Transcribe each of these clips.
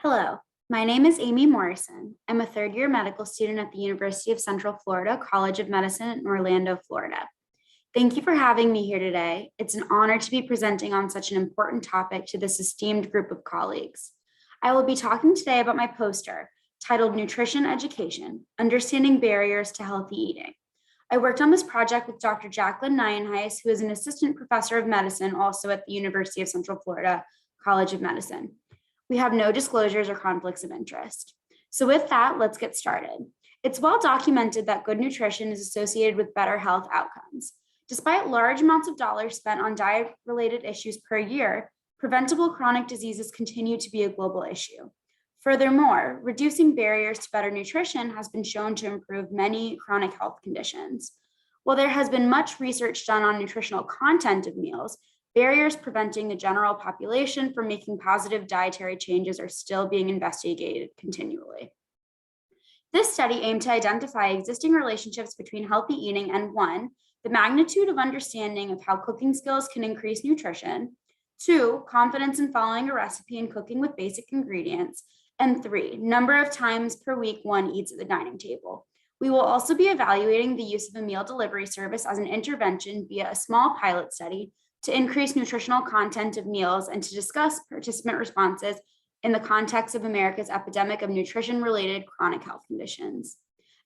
Hello, my name is Amy Morrison. I'm a third-year medical student at the University of Central Florida College of Medicine in Orlando, Florida. Thank you for having me here today. It's an honor to be presenting on such an important topic to this esteemed group of colleagues. I will be talking today about my poster titled Nutrition Education, Understanding Barriers to Healthy Eating. I worked on this project with Dr. Jacqueline Nienhuis, who is an assistant professor of medicine also at the University of Central Florida College of Medicine. We have no disclosures or conflicts of interest. So with that, let's get started. It's well documented that good nutrition is associated with better health outcomes. Despite large amounts of dollars spent on diet-related issues per year, preventable chronic diseases continue to be a global issue. Furthermore, reducing barriers to better nutrition has been shown to improve many chronic health conditions. While there has been much research done on nutritional content of meals, barriers preventing the general population from making positive dietary changes are still being investigated continually. This study aimed to identify existing relationships between healthy eating and 1, the magnitude of understanding of how cooking skills can increase nutrition, 2, confidence in following a recipe and cooking with basic ingredients, and 3, number of times per week one eats at the dining table. We will also be evaluating the use of a meal delivery service as an intervention via a small pilot study to increase nutritional content of meals and to discuss participant responses in the context of America's epidemic of nutrition-related chronic health conditions.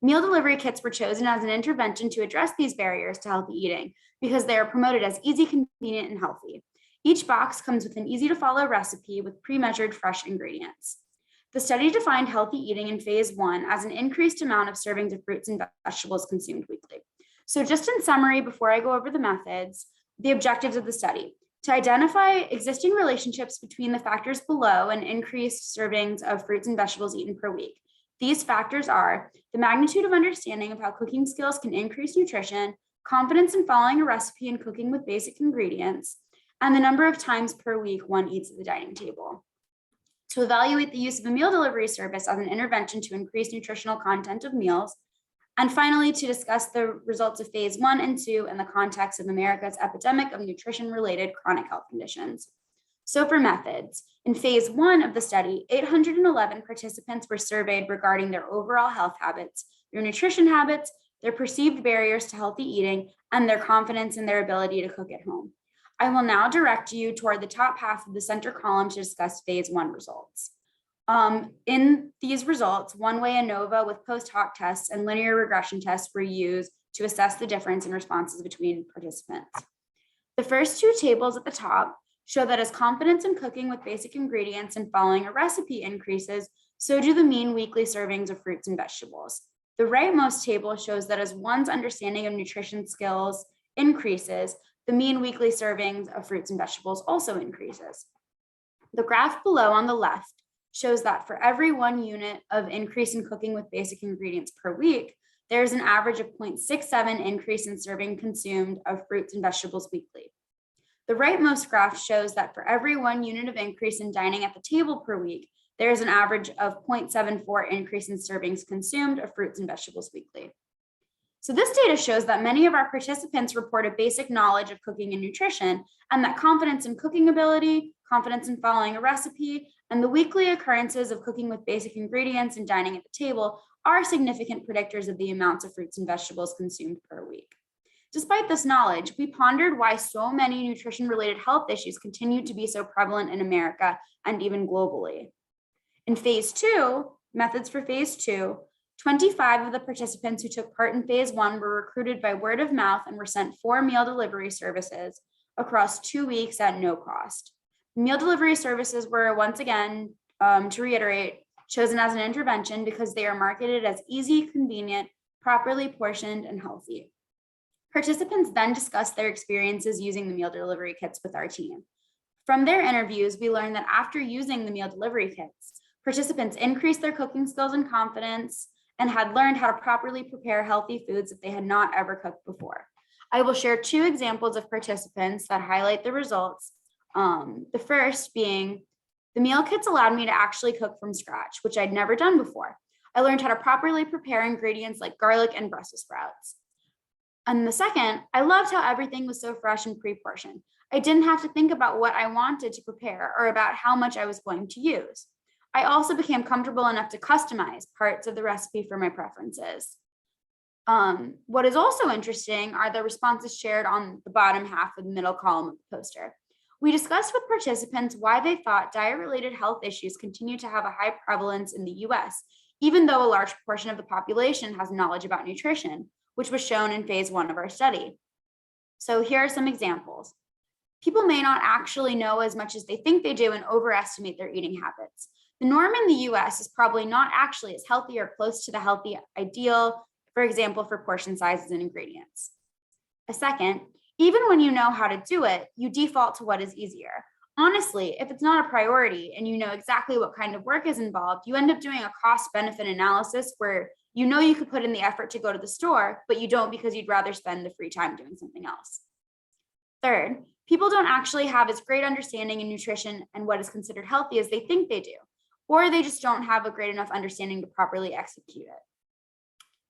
Meal delivery kits were chosen as an intervention to address these barriers to healthy eating because they are promoted as easy, convenient, and healthy. Each box comes with an easy-to-follow recipe with pre-measured fresh ingredients. The study defined healthy eating in phase 1 as an increased amount of servings of fruits and vegetables consumed weekly. So just in summary, before I go over the methods, the objectives of the study: to identify existing relationships between the factors below and increased servings of fruits and vegetables eaten per week. These factors are the magnitude of understanding of how cooking skills can increase nutrition, confidence in following a recipe and cooking with basic ingredients, and the number of times per week one eats at the dining table. To evaluate the use of a meal delivery service as an intervention to increase nutritional content of meals, and finally, to discuss the results of phase 1 and 2 in the context of America's epidemic of nutrition-related chronic health conditions. So for methods, in phase 1 of the study, 811 participants were surveyed regarding their overall health habits, their nutrition habits, their perceived barriers to healthy eating, and their confidence in their ability to cook at home. I will now direct you toward the top half of the center column to discuss phase 1 results. In these results, one-way ANOVA with post-hoc tests and linear regression tests were used to assess the difference in responses between participants. The first two tables at the top show that as confidence in cooking with basic ingredients and following a recipe increases, so do the mean weekly servings of fruits and vegetables. The rightmost table shows that as one's understanding of nutrition skills increases, the mean weekly servings of fruits and vegetables also increases. The graph below on the left shows that for every 1 unit of increase in cooking with basic ingredients per week, there's an average of 0.67 increase in serving consumed of fruits and vegetables weekly. The rightmost graph shows that for every 1 unit of increase in dining at the table per week, there is an average of 0.74 increase in servings consumed of fruits and vegetables weekly. So this data shows that many of our participants report a basic knowledge of cooking and nutrition, and that confidence in cooking ability, confidence in following a recipe, and the weekly occurrences of cooking with basic ingredients and dining at the table are significant predictors of the amounts of fruits and vegetables consumed per week. Despite this knowledge, we pondered why so many nutrition-related health issues continue to be so prevalent in America and even globally. In phase 2, methods for phase 2, 25 of the participants who took part in phase 1 were recruited by word of mouth and were sent 4 meal delivery services across 2 weeks at no cost. Meal delivery services were, once again, to reiterate, chosen as an intervention because they are marketed as easy, convenient, properly portioned, and healthy. Participants then discussed their experiences using the meal delivery kits with our team. From their interviews, we learned that after using the meal delivery kits, participants increased their cooking skills and confidence and had learned how to properly prepare healthy foods that they had not ever cooked before. I will share 2 examples of participants that highlight the results. The first being, the meal kits allowed me to actually cook from scratch, which I'd never done before. I learned how to properly prepare ingredients like garlic and Brussels sprouts. And the second, I loved how everything was so fresh and pre-portioned. I didn't have to think about what I wanted to prepare or about how much I was going to use. I also became comfortable enough to customize parts of the recipe for my preferences. What is also interesting are the responses shared on the bottom half of the middle column of the poster. We discussed with participants why they thought diet-related health issues continue to have a high prevalence in the US, even though a large portion of the population has knowledge about nutrition, which was shown in phase 1 of our study. So here are some examples. People may not actually know as much as they think they do and overestimate their eating habits. The norm in the US is probably not actually as healthy or close to the healthy ideal, for example, for portion sizes and ingredients. A second, even when you know how to do it, you default to what is easier. Honestly, if it's not a priority and you know exactly what kind of work is involved, you end up doing a cost-benefit analysis where you know you could put in the effort to go to the store, but you don't because you'd rather spend the free time doing something else. Third, people don't actually have as great understanding in nutrition and what is considered healthy as they think they do, or they just don't have a great enough understanding to properly execute it.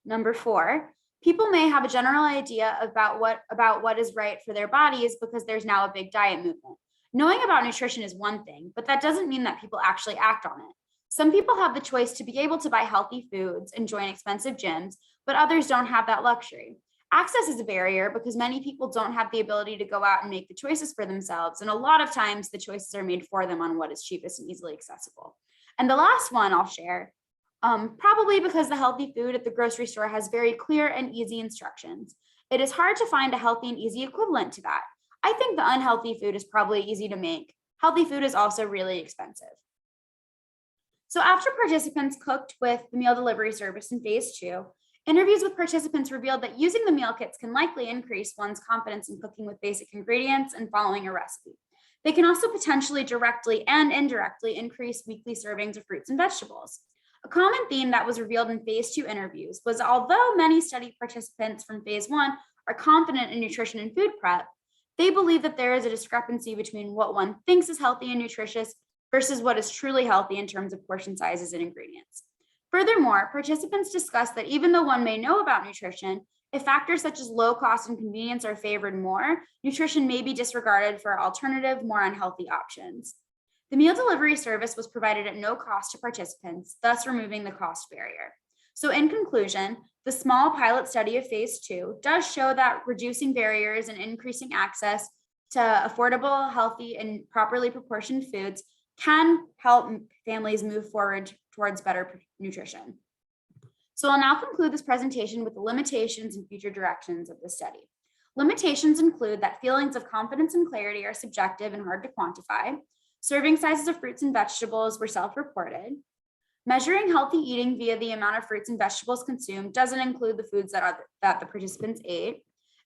Number 4, people may have a general idea about what is right for their bodies because there's now a big diet movement. Knowing about nutrition is one thing, but that doesn't mean that people actually act on it. Some people have the choice to be able to buy healthy foods and join expensive gyms, but others don't have that luxury. Access is a barrier because many people don't have the ability to go out and make the choices for themselves. And a lot of times the choices are made for them on what is cheapest and easily accessible. And the last one I'll share, probably because the healthy food at the grocery store has very clear and easy instructions. It is hard to find a healthy and easy equivalent to that. I think the unhealthy food is probably easy to make. Healthy food is also really expensive. So after participants cooked with the meal delivery service in phase 2, interviews with participants revealed that using the meal kits can likely increase one's confidence in cooking with basic ingredients and following a recipe. They can also potentially directly and indirectly increase weekly servings of fruits and vegetables. A common theme that was revealed in phase 2 interviews was although many study participants from phase 1 are confident in nutrition and food prep, they believe that there is a discrepancy between what one thinks is healthy and nutritious versus what is truly healthy in terms of portion sizes and ingredients. Furthermore, participants discussed that even though one may know about nutrition, if factors such as low cost and convenience are favored more, nutrition may be disregarded for alternative, more unhealthy options. The meal delivery service was provided at no cost to participants, thus removing the cost barrier. So in conclusion, the small pilot study of phase 2 does show that reducing barriers and increasing access to affordable, healthy, and properly proportioned foods can help families move forward towards better nutrition. So I'll now conclude this presentation with the limitations and future directions of the study. Limitations include that feelings of confidence and clarity are subjective and hard to quantify. Serving sizes of fruits and vegetables were self-reported. Measuring healthy eating via the amount of fruits and vegetables consumed doesn't include the foods that the participants ate.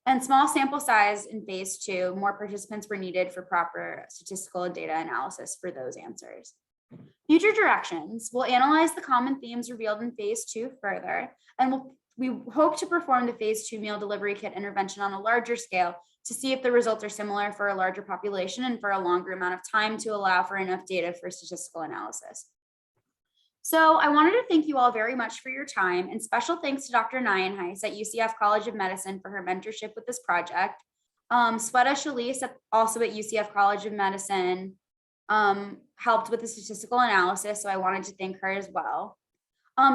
And small sample size in phase 2, more participants were needed for proper statistical and data analysis for those answers. Future directions, we'll analyze the common themes revealed in phase 2 further, and we hope to perform the phase 2 meal delivery kit intervention on a larger scale to see if the results are similar for a larger population and for a longer amount of time to allow for enough data for statistical analysis. So I wanted to thank you all very much for your time, and special thanks to Dr. Nienhuis at UCF College of Medicine for her mentorship with this project. Sweta Shalise, also at UCF College of Medicine, helped with the statistical analysis, so I wanted to thank her as well.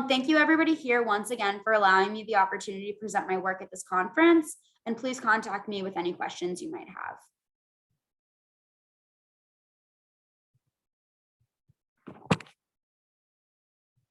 Thank you everybody here once again for allowing me the opportunity to present my work at this conference, and please contact me with any questions you might have.